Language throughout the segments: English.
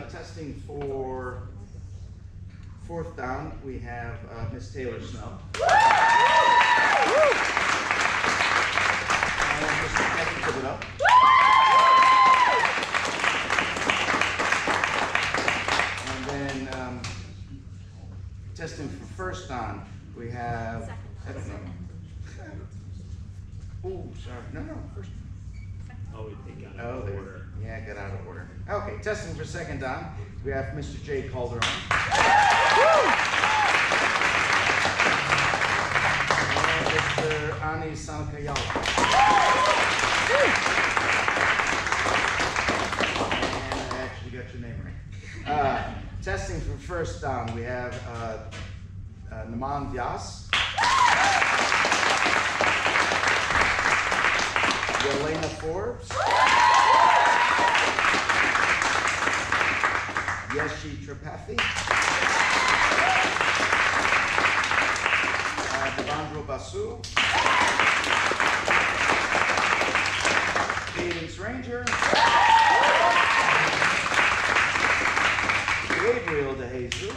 testing for fourth down, we have Miss Taylor Snow. And Mr. Becky Thibodeau. And then testing for first down, we have, I don't know. Oh, sorry, no, first. Oh, they got out Oh, of there. order. Yeah, got out of order. Okay, testing for second down, we have Mr. Jay Calderon. And Mr. Ani Sankayala. And I actually got your name right. Testing for first down, we have Naman Vyas. Yelena Forbes. Yeshi Tripathi. Devandro Basu. Cadence Ranger. Gabriel DeJesus.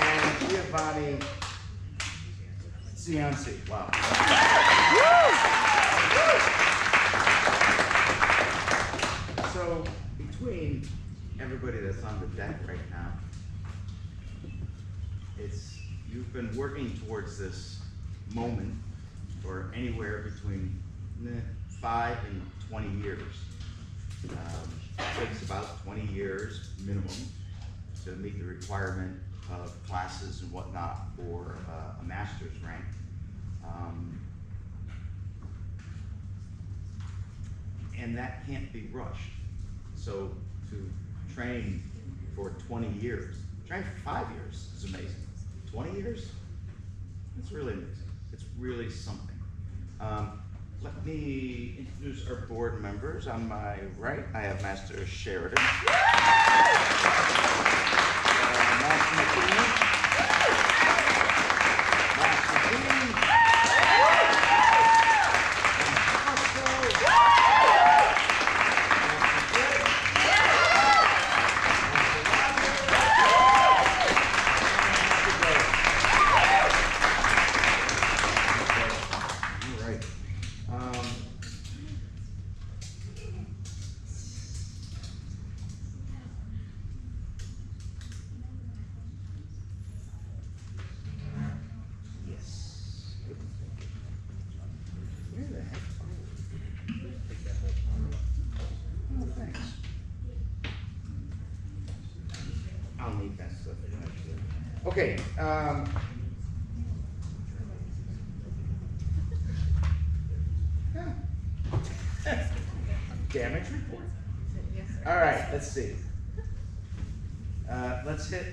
And Giovanni Cianci. Wow. So between everybody that's on the deck right now, you've been working towards this moment for anywhere between 5 and 20 years. It takes about 20 years minimum to meet the requirement of classes and whatnot for a master's rank. And that can't be rushed. So to train for 20 years, train for 5 years is amazing. 20 years, it's really amazing. It's really something. Let me introduce our board members. On my right, I have Master Sheridan. Master McKean. Master Dean. I'll need that stuff eventually. Okay. Damage report. All right, let's see. Let's hit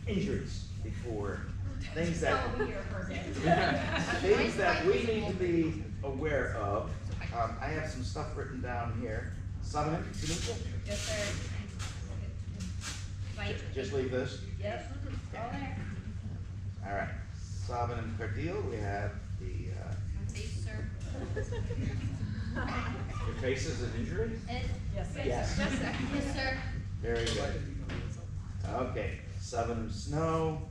injuries before things that things that we need to be aware of. I have some stuff written down here. Simon, Yes, sir. just leave this. Yep, all there. All right. Sabin and Cardile, we have the. Face, sir. Your face is an injury? Yes, sir. Yes. Yes, sir. Yes, sir. Very good. Okay. Sabin Snow,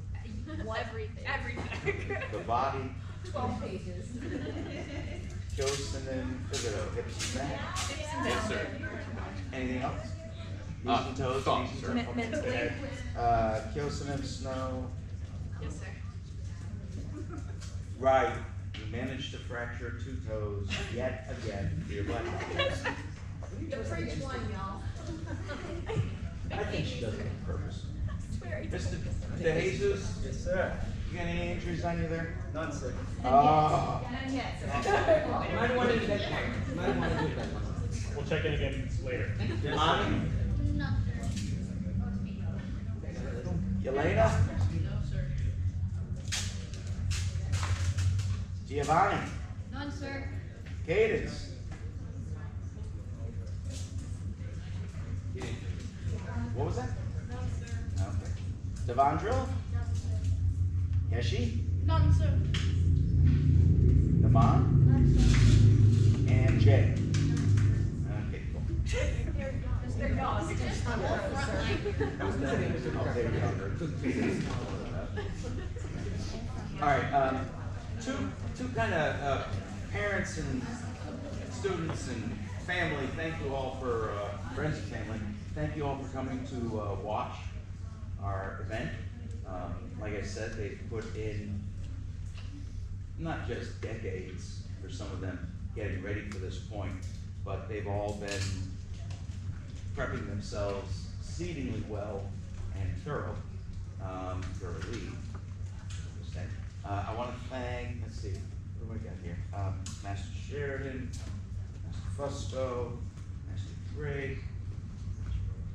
Everything. Everything. the body. 12 pages. Kyosin and Thibodeau, hips and back. Yes, sir. Anything else? Knees and toes. thoughts, knees sir. and toes. Mentally. Kyosin and Snow. Yes, sir. Right. You managed to fracture 2 toes yet again for your black belt. The French one, y'all. I think she does it on purpose. Very Mr. DeJesus, Yes, sir. you got any injuries on you there? None, sir. Oh. None yet, sir. Might want to do that. Might want to do that. We'll check in again later. Yes, Ani? None, sir. Yelena? No, sir. Giovanni? None, sir. Cadence? What was that? None, sir. Okay. Devandro? Yeshi? None, sir. Naman? None, sir. And Jay. Okay, cool. Mr. Goss. Just on the front line. Oh, there you go. All right, two kind of parents and students and family. Thank you all for friends and family. Thank you all for coming to watch our event. Like I said, they've put in not just decades for some of them getting ready for this point, but they've all been prepping themselves exceedingly well and thoroughly. I want to thank, let's see, what do I got here? Master Sheridan, Master Fusco, Master Drake,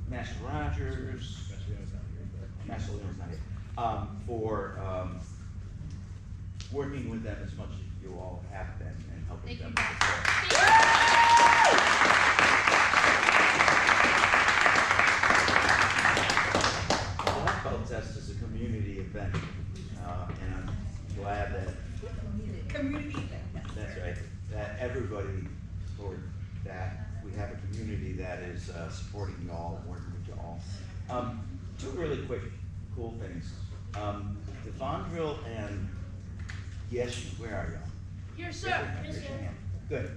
Master Rogers, Master Leon's not here, for working with them as much as you all have been and helping Thank them. The Black Belt Test is a community event, and I'm glad that that's right, that everybody, or that we have a community that is supporting y'all, working with y'all. Two really quick, cool things. Devondril and Yeshi, where are y'all? Here, sir. Raise your hand. Good.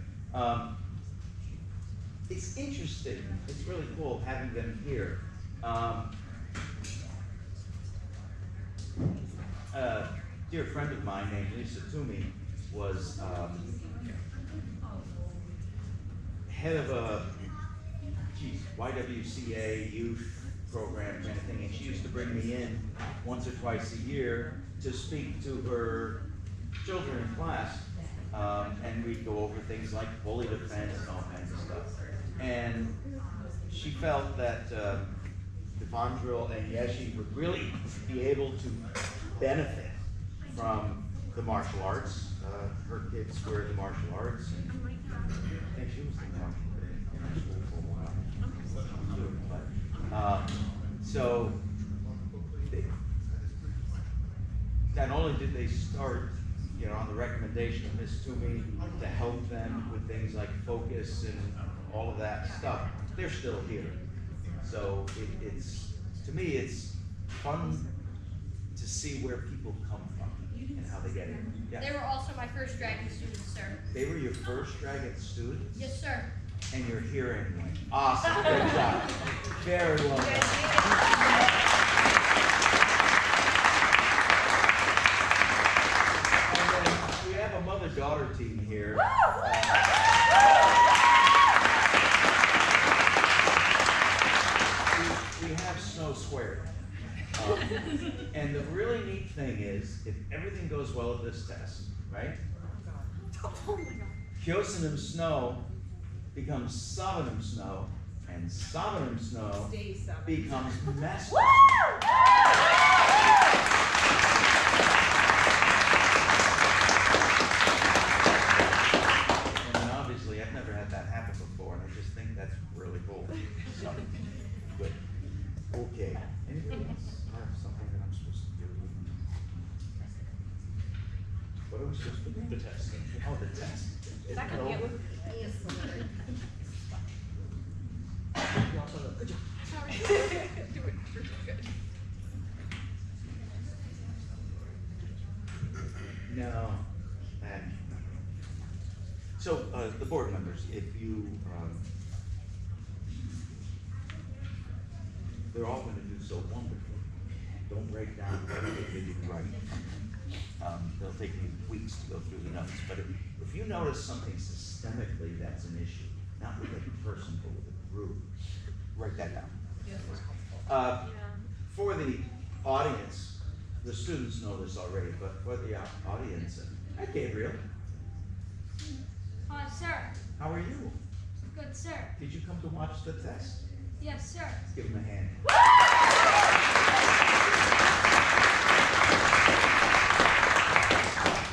It's interesting, it's really cool having them here. A dear friend of mine named Lisa Toomey was head of a YWCA youth program kind of thing, and she used to bring me in once or twice a year to speak to her children in class, and we'd go over things like bully defense and all kinds of stuff. And she felt that Devondril and Yeshi would really be able to benefit from the martial arts. Her kids were in the martial arts, and I think she was in our school for a while. So not only did they start, on the recommendation of Ms. Toomey to help them with things like focus and all of that stuff, they're still here. So it's, to me, it's fun to see where people come from and how they get in. Yeah. They were also my first dragon students, sir. They were your first Dragon students? Yes, sir. And you're here anyway. Awesome, good job. Very well done. And then we have a mother-daughter team here. We have Snow Squared. And the really neat thing is, if everything goes well at this test, right? Kyosanum Snow becomes Savanum Snow, and Savanum Snow becomes Master. And then obviously, I've never had that happen before, and I just think that's really cool. So, good. Okay. Anybody else have something that I'm supposed to do? What are we supposed to do? The test. Oh, the test. No. So, the board members, if you, they're all gonna do so wonderfully. Don't break down everything they did right. They'll take you weeks to go through the notes, but if you notice something systemically that's an issue, not with a person, but with a group, write that down. For the audience, the students know this already, but for the audience, hi Gabriel, Hi, sir. how are you? Good, sir. Did you come to watch the test? Yes, sir. Let's give him a hand.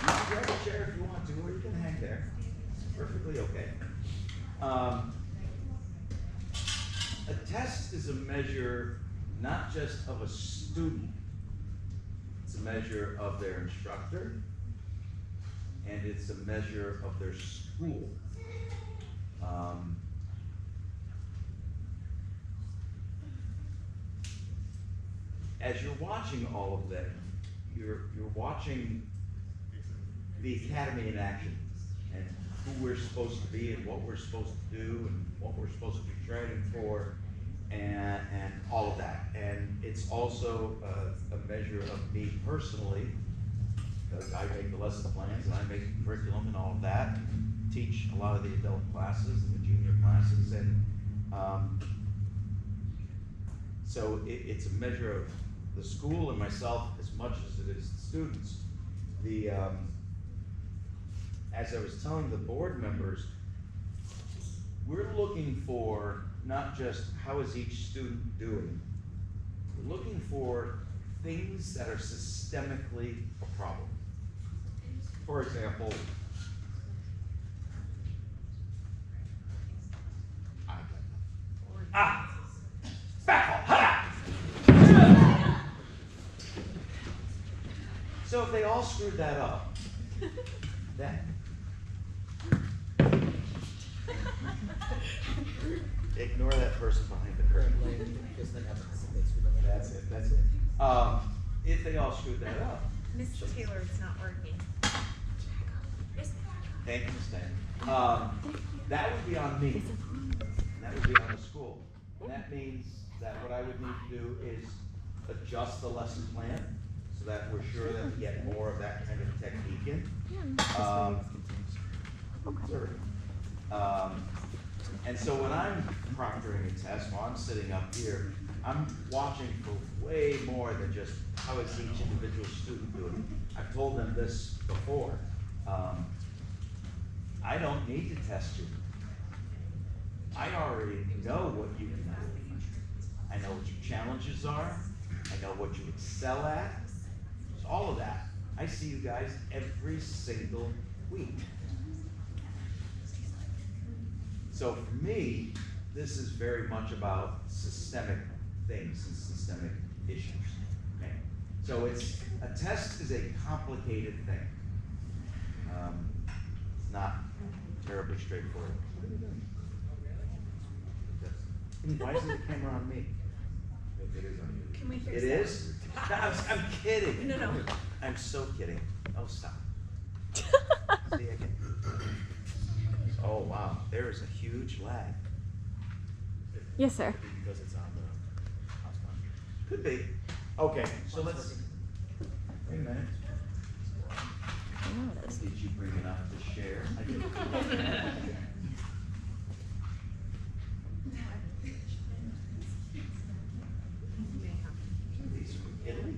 You can grab a chair if you want to, or you can hang there. It's perfectly okay. A test is a measure not just of a student, it's a measure of their instructor, and it's a measure of their school. Um, as you're watching all of that, you're watching the academy in action and who we're supposed to be and what we're supposed to do and what we're supposed to be training for and all of that. And it's also a measure of me personally, because I make the lesson plans and I make the curriculum and all of that, teach a lot of the adult classes and the junior classes, and so it's a measure of the school and myself as much as it is the students. As I was telling the board members, we're looking for not just how is each student doing, we're looking for things that are systemically a problem. For example, backball, ha! So if they all screwed that up, then ignore that person behind the curtain. That's it, that's it. If they all screwed that up, Mr. Taylor, it's not working. thank you, Stan. That would be on me. That would be on the school. And that means that what I would need to do is adjust the lesson plan so that we're sure that we get more of that kind of technique in. And so when I'm proctoring a test, while I'm sitting up here, I'm watching for way more than just how is each individual student doing. I've told them this before. I don't need to test you. I already know what you can do. I know what your challenges are. I know what you excel at. Just all of that. I see you guys every single week. So for me, this is very much about systemic things and systemic issues. Okay? So a test is a complicated thing. It's not terribly straightforward. Why isn't the camera on me? It is on you. Can we fix It that? is? I'm kidding. No. I'm so kidding. Oh, stop. See again. Oh, wow. There is a huge lag. Yes, sir. Because it's on the hotspot. Could be. Okay, so let's. Wait a minute. I know it is. Did you bring enough to share? I did. These are from Italy?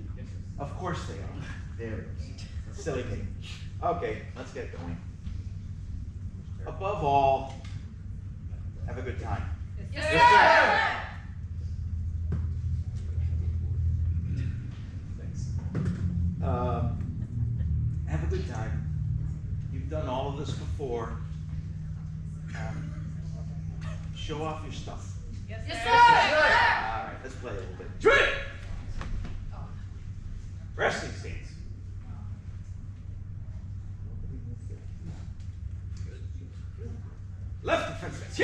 Of course they are. There it is. Silly me. Okay, let's get going. Above all, have a good time. Yes, sir. Thanks. Have a good time. You've done all of this before. Show off your stuff. Yes, All right, let's play a little bit. Drill! Resting stance. Left defense stance.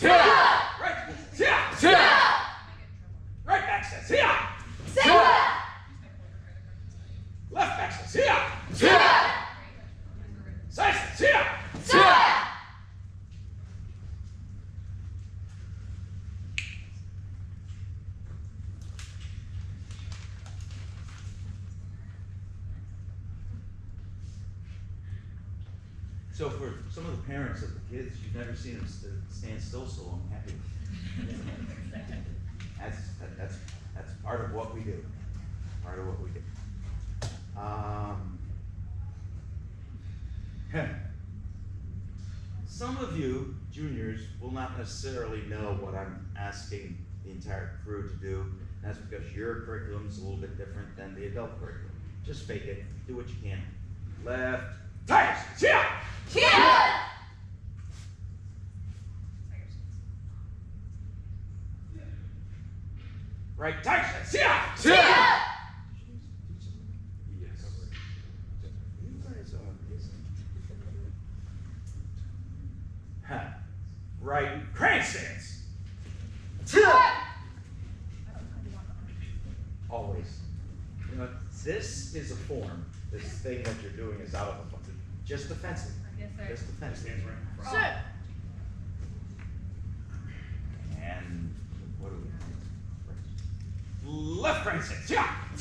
Yeah. Right defense stance. Yeah. Right back stance. Yeah. Left back stance. Yeah. Side stance. Yeah. So for some of the parents of the kids, you've never seen them stand still so long, have you? That's part of what we do. Part of what we do. Some of you juniors will not necessarily know what I'm asking the entire crew to do. And that's because your curriculum is a little bit different than the adult curriculum. Just fake it. Do what you can. Left. Tigers. Yeah. Right. Tigers. Yeah. You guys are. right crane stance. Always. You know, this is a form. This thing that you're doing is out of the form. Just defensive. Yes, sir. Just defensive. Sir. And what do we? Left crane stance.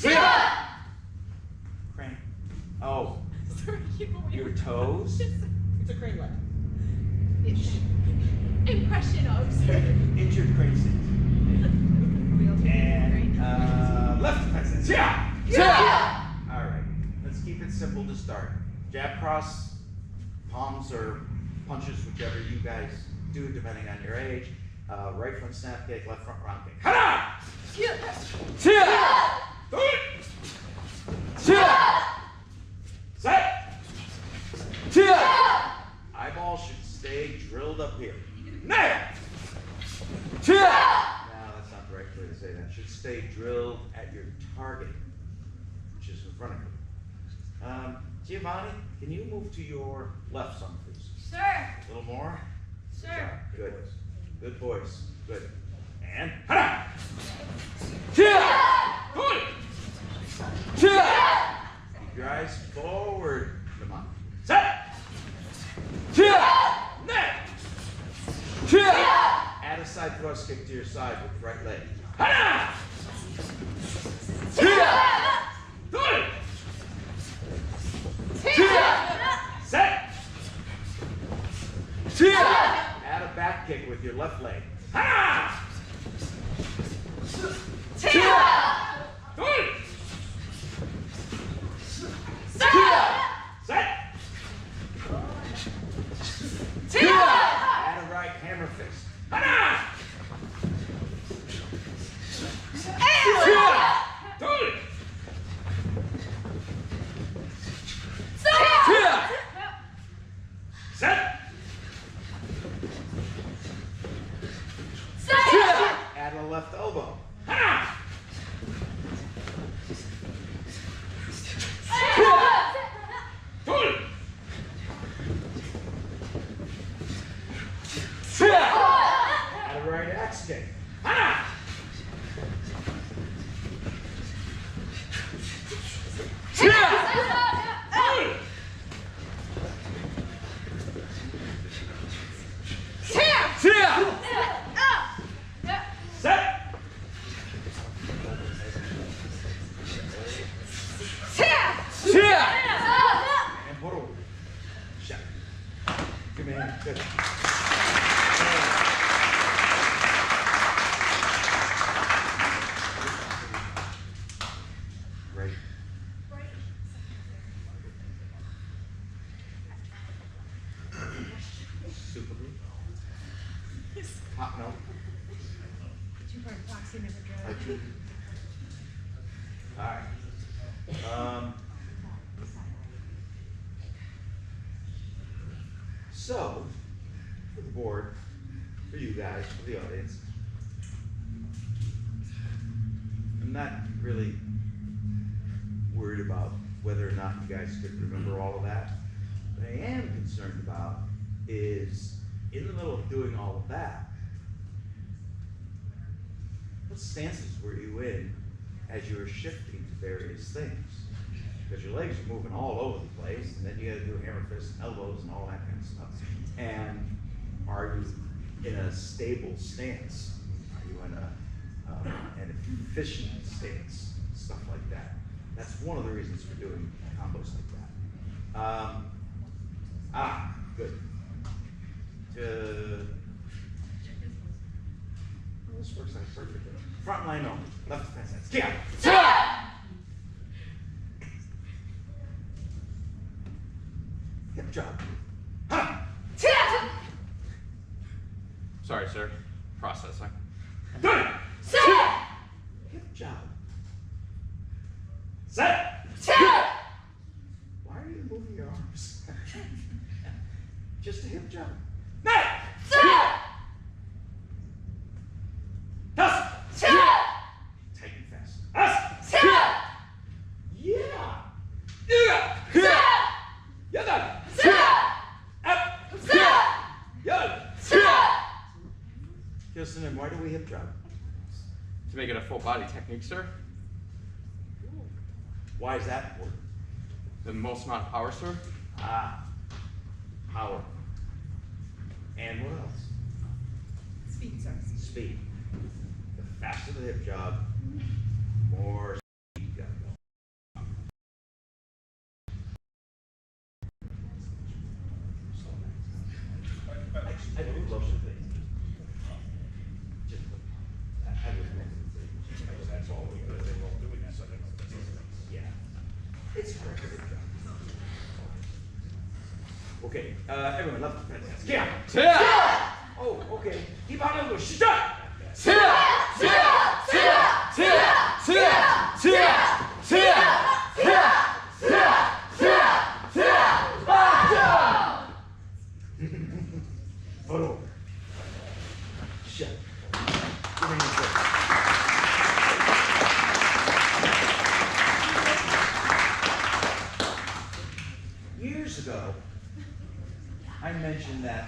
Yeah. Crane. Oh, Sorry, keep going. your toes. It's a crane left. Impression of, sir. Injured crane stance. And left crane stance. Yeah. All right. Let's keep it simple to start. Jab cross, palms or punches, whichever you guys do, depending on your age. Right front snap kick, left front round kick. Hana! Set! Eyeball should stay drilled up here. Nail! No, that's not the right way to say that. Should stay drilled at your target, which is in front of you. Giovanni, can you move to your left some, please? Sir. A little more? Sir. Good. Good voice. Good. And hana! Keep your eyes forward. Come on. Set! Net! Add a side thrust kick to your side with the right leg. Hana! Set! Add a back kick with your left leg. Hana! Set! Add a right hammer fist. Hana! Set! Add a left elbow. Hana! Add a right axe kick. Hana! Set! And poro. Shot. Good man. Good. Great. Super good. Hot milk. Two-part boxing never I drove. do. All right. So, for the board, for you guys, for the audience, I'm not really worried about whether or not you guys could remember all of that. What I am concerned about is, in the middle of doing all of that, what stances were you in as you were shifting to various things? Because your legs are moving all over the place, and then you gotta do hammer fists and elbows and all that kind of stuff. And are you in a stable stance? Are you in an efficient stance? Stuff like that. That's one of the reasons for doing combos like that. Good. Well, this works out perfectly. Front line only. Left defense stance. Yeah. Hip job. Ha! Sorry, sir. Processing. Good. Hip job. Set. Why are you moving your arms? Just a hip job. Net. Toss. Tight and fast. Us. Yeah. Yada. Up. Yada. Kirsten, and why do we hip drop? To make it a full body technique, sir. Why is that important? The most amount of power, sir. Ah, power. And what else? Speed, sir. Speed. The faster the hip job, more speed you gotta go. I do love the thing. Just, I would that's all we could. They won't do it. Yeah. It's hard to hip job. Okay, everyone, left to fence. Yeah. Oh, okay. Keep on over. Stop. Photo over. Shut. Give me a break. Years ago, I mentioned that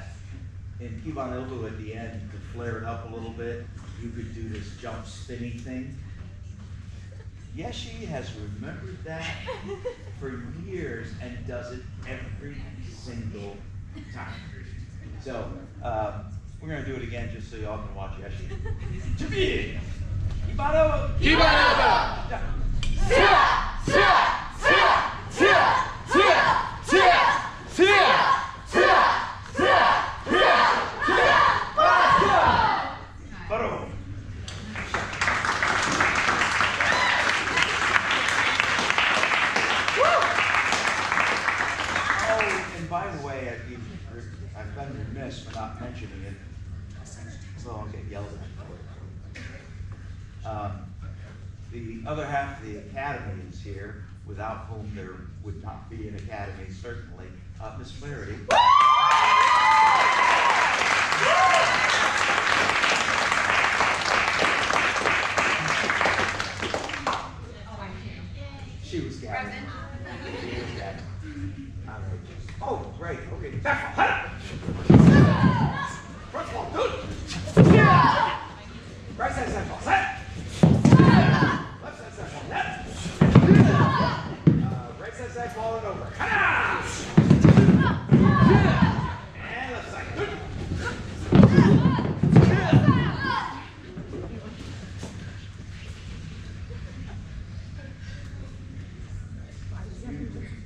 in Kibon Ilbu at the end, to flare it up a little bit, you could do this jump spinny thing. Yeshi has remembered that for years and does it every single time. So, we're gonna do it again just so y'all can watch Yeshi. Jabi! Kibon Ilbu! Kibon Ilbu! Photo. Oh, and by the way, I've been remiss for not mentioning it, so I'll get yelled at. The other half of the academy is here, without whom there would not be an academy, certainly. Miss Flaherty. She was gathering. She was gathering. All right. Oh, right. Okay. Back ball. Front ball. Good. Right side side ball. Set. Left side side ball. Net. Right side side ball and over. And left side. Good.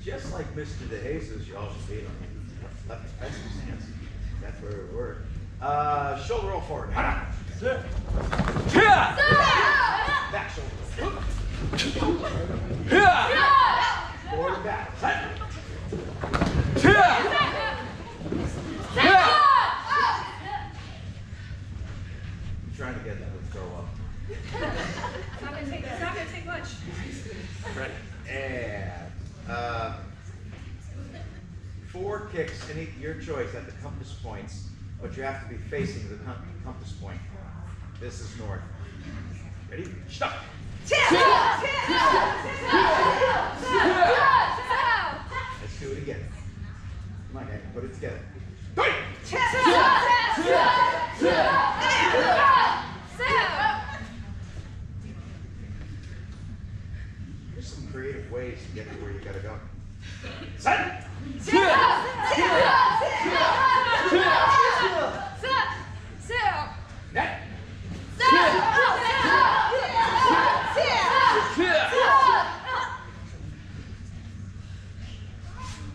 Just like Mr. DeJesus, you also beat on left defensive stance. That's where we were. Shoulder roll forward. Back shoulder roll. Forward and back. I'm trying to get them to throw up. It's not gonna take much. Ready. And 4 kicks, your choice at the compass points, but you have to be facing the compass point. This is north. Ready? Stop. Let's do it again. Come on, guys, put it together. There's some creative ways to get to where you gotta go. Set! Net!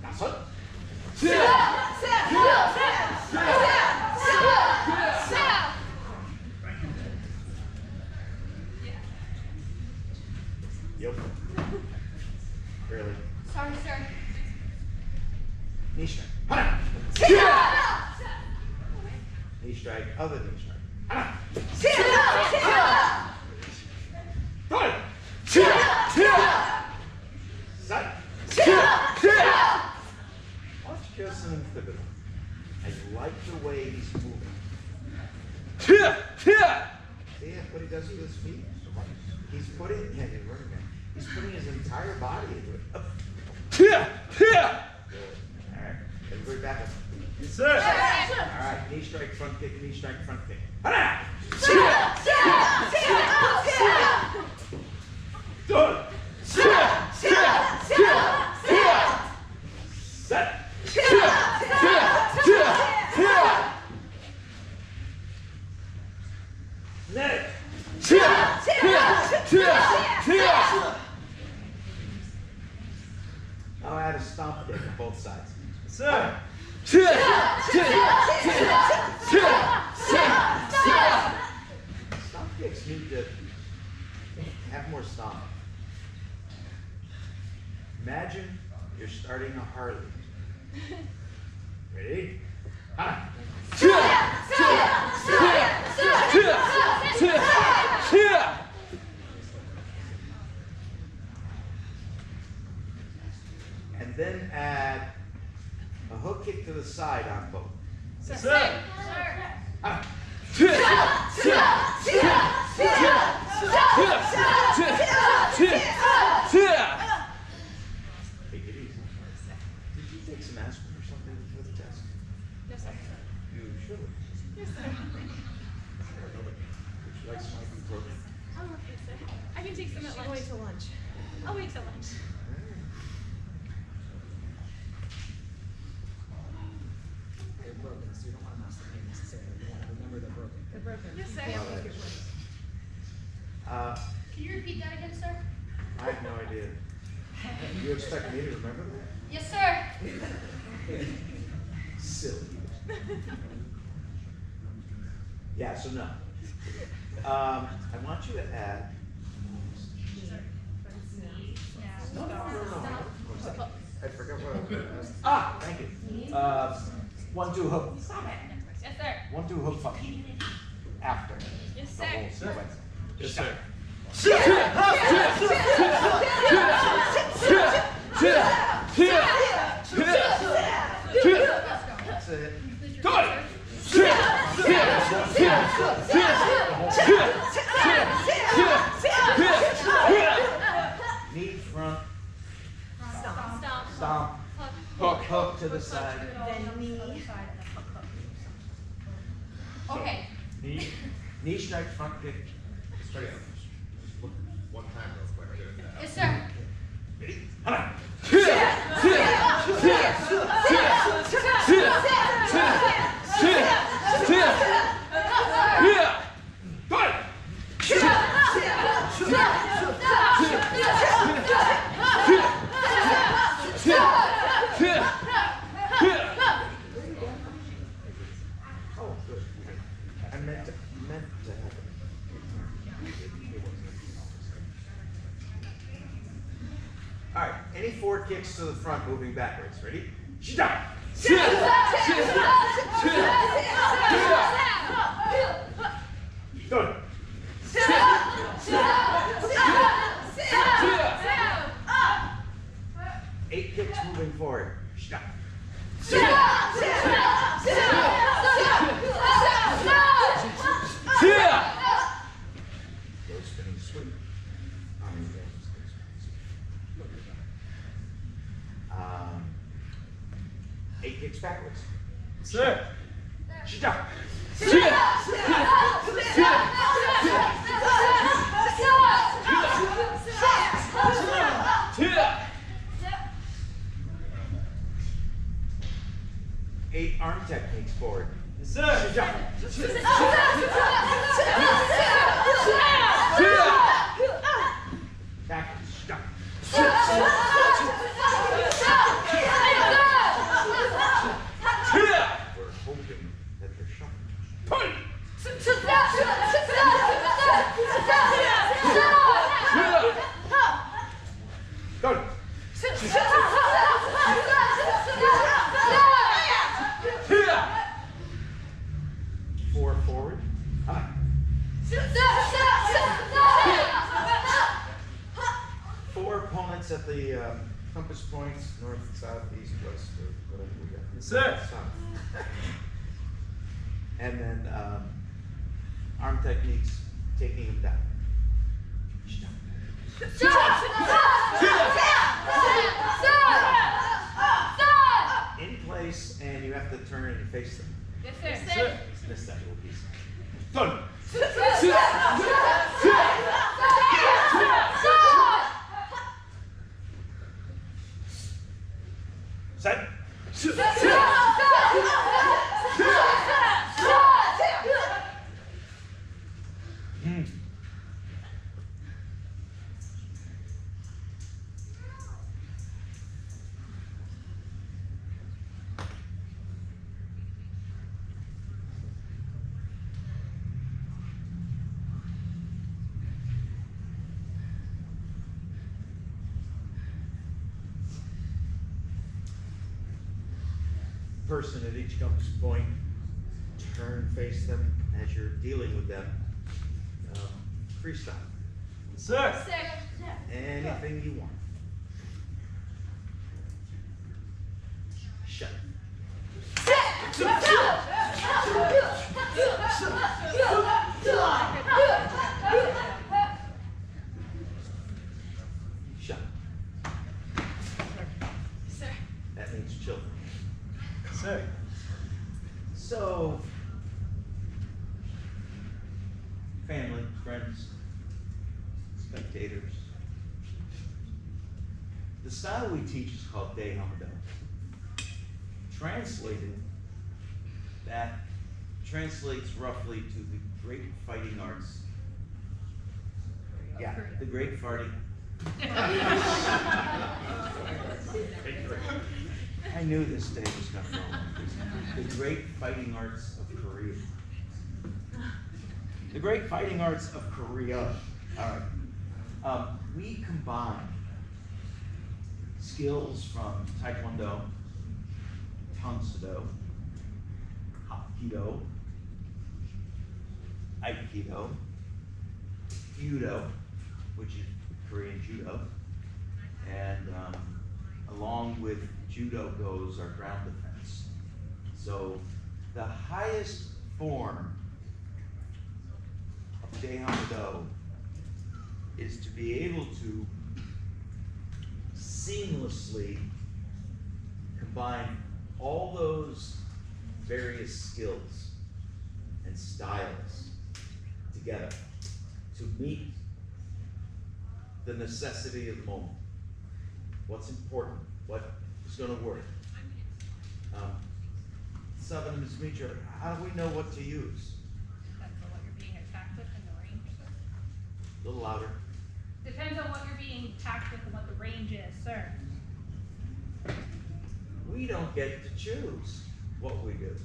Now set! Yep. Really. Sorry, sir. Knee strike. Knee strike, other knee strike. Set. Watch Kirsten and Thibodeau. I like the way he's moving. See what he does with his feet? He's putting, he's putting his entire body into it. Up. Good. All right. Everybody back up. Yes, sir. All right, knee strike, front kick, knee strike, front kick. Hana! Good. Set. Net. Now add a stomp kick on both sides. Sir. Stomp kicks need to have more stomp. Imagine you're starting a Harley. Ready? Hana! And then add a hook kick to the side on both. Sir. Hana! Take it easy. Did you take some aspirin or something before the test? Yes, sir. You should. Yes, sir. Would you like some ibuprofen? I'm okay, sir. I can take some at lunch. I'll wait till lunch. I'll wait till lunch. They're broken, so you don't want to mask the pain necessarily. You want to remember they're broken. They're broken. Yes, sir. Can you repeat that again, sir? I have no idea. You expect me to remember that? Yes, sir. Silly. Yeah, so no. I want you to add. No. I forgot what I was going to ask. Ah, thank you. 1-2 hook. Yes, sir. 1-2 hook fuck. After. Yes, The whole sir. sequence. Yes, sir. That's it. Knee front, Stop. stomp, Hook. hook to the side. Then knee. Okay. Knee strike, front kick. One time real quick. Yes, sir. Ready? Hana! Oh, good. I meant to have it. All right, any 4 kicks to the front moving backwards. Ready? Shida! Good. 8 kicks moving forward. Shida! Go spinning sweep. 8 kicks backwards. Sir. Shida! Eight arm techniques forward. Sir. Shida! Backwards. Shida! We're hoping that they're shuffled. Good. 4 forward. Ah. 4 opponents at the compass points, north, south, east, west, or whatever we got. Sir. South. And then arm techniques, taking them down. In place, and you have to turn and face them. Yes, sir. Sir. Missed that little piece. Done. Set. Hmm. Person at each compass point, turn, face them as you're dealing with them. Freestyle. Sir. Sir. Anything you want. Shut. Shut. Sir. That means children. Sir. So, family, friends, spectators. The style we teach is called Dei Hamado. Translated, that translates roughly to the great fighting arts. Yeah, the great farting. I knew this day was gonna go like this. The great fighting arts of Korea. The great fighting arts of Korea. All right. We combine skills from Taekwondo, Tang Soo Do, Hapkido, Aikido, Judo, which is Korean Judo, and along with Judo goes our ground defense. So the highest form of Dei Hamado is to be able to seamlessly combine all those various skills and styles together to meet the necessity of the moment. What's important? What is going to work? Seven, Ms. Mitra, how do we know what to use? Depends on what you're being attacked with and the range, sir. A little louder. Depends on what you're being attacked with and what the range is, sir. We don't get to choose what we do.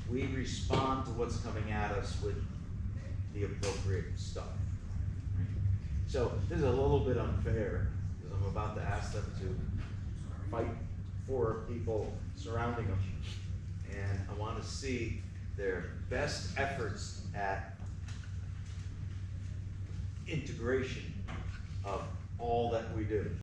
We respond to what's coming at us with the appropriate stuff. So this is a little bit unfair because I'm about to ask them to fight 4 people surrounding them. And I want to see their best efforts at integration of all that we do.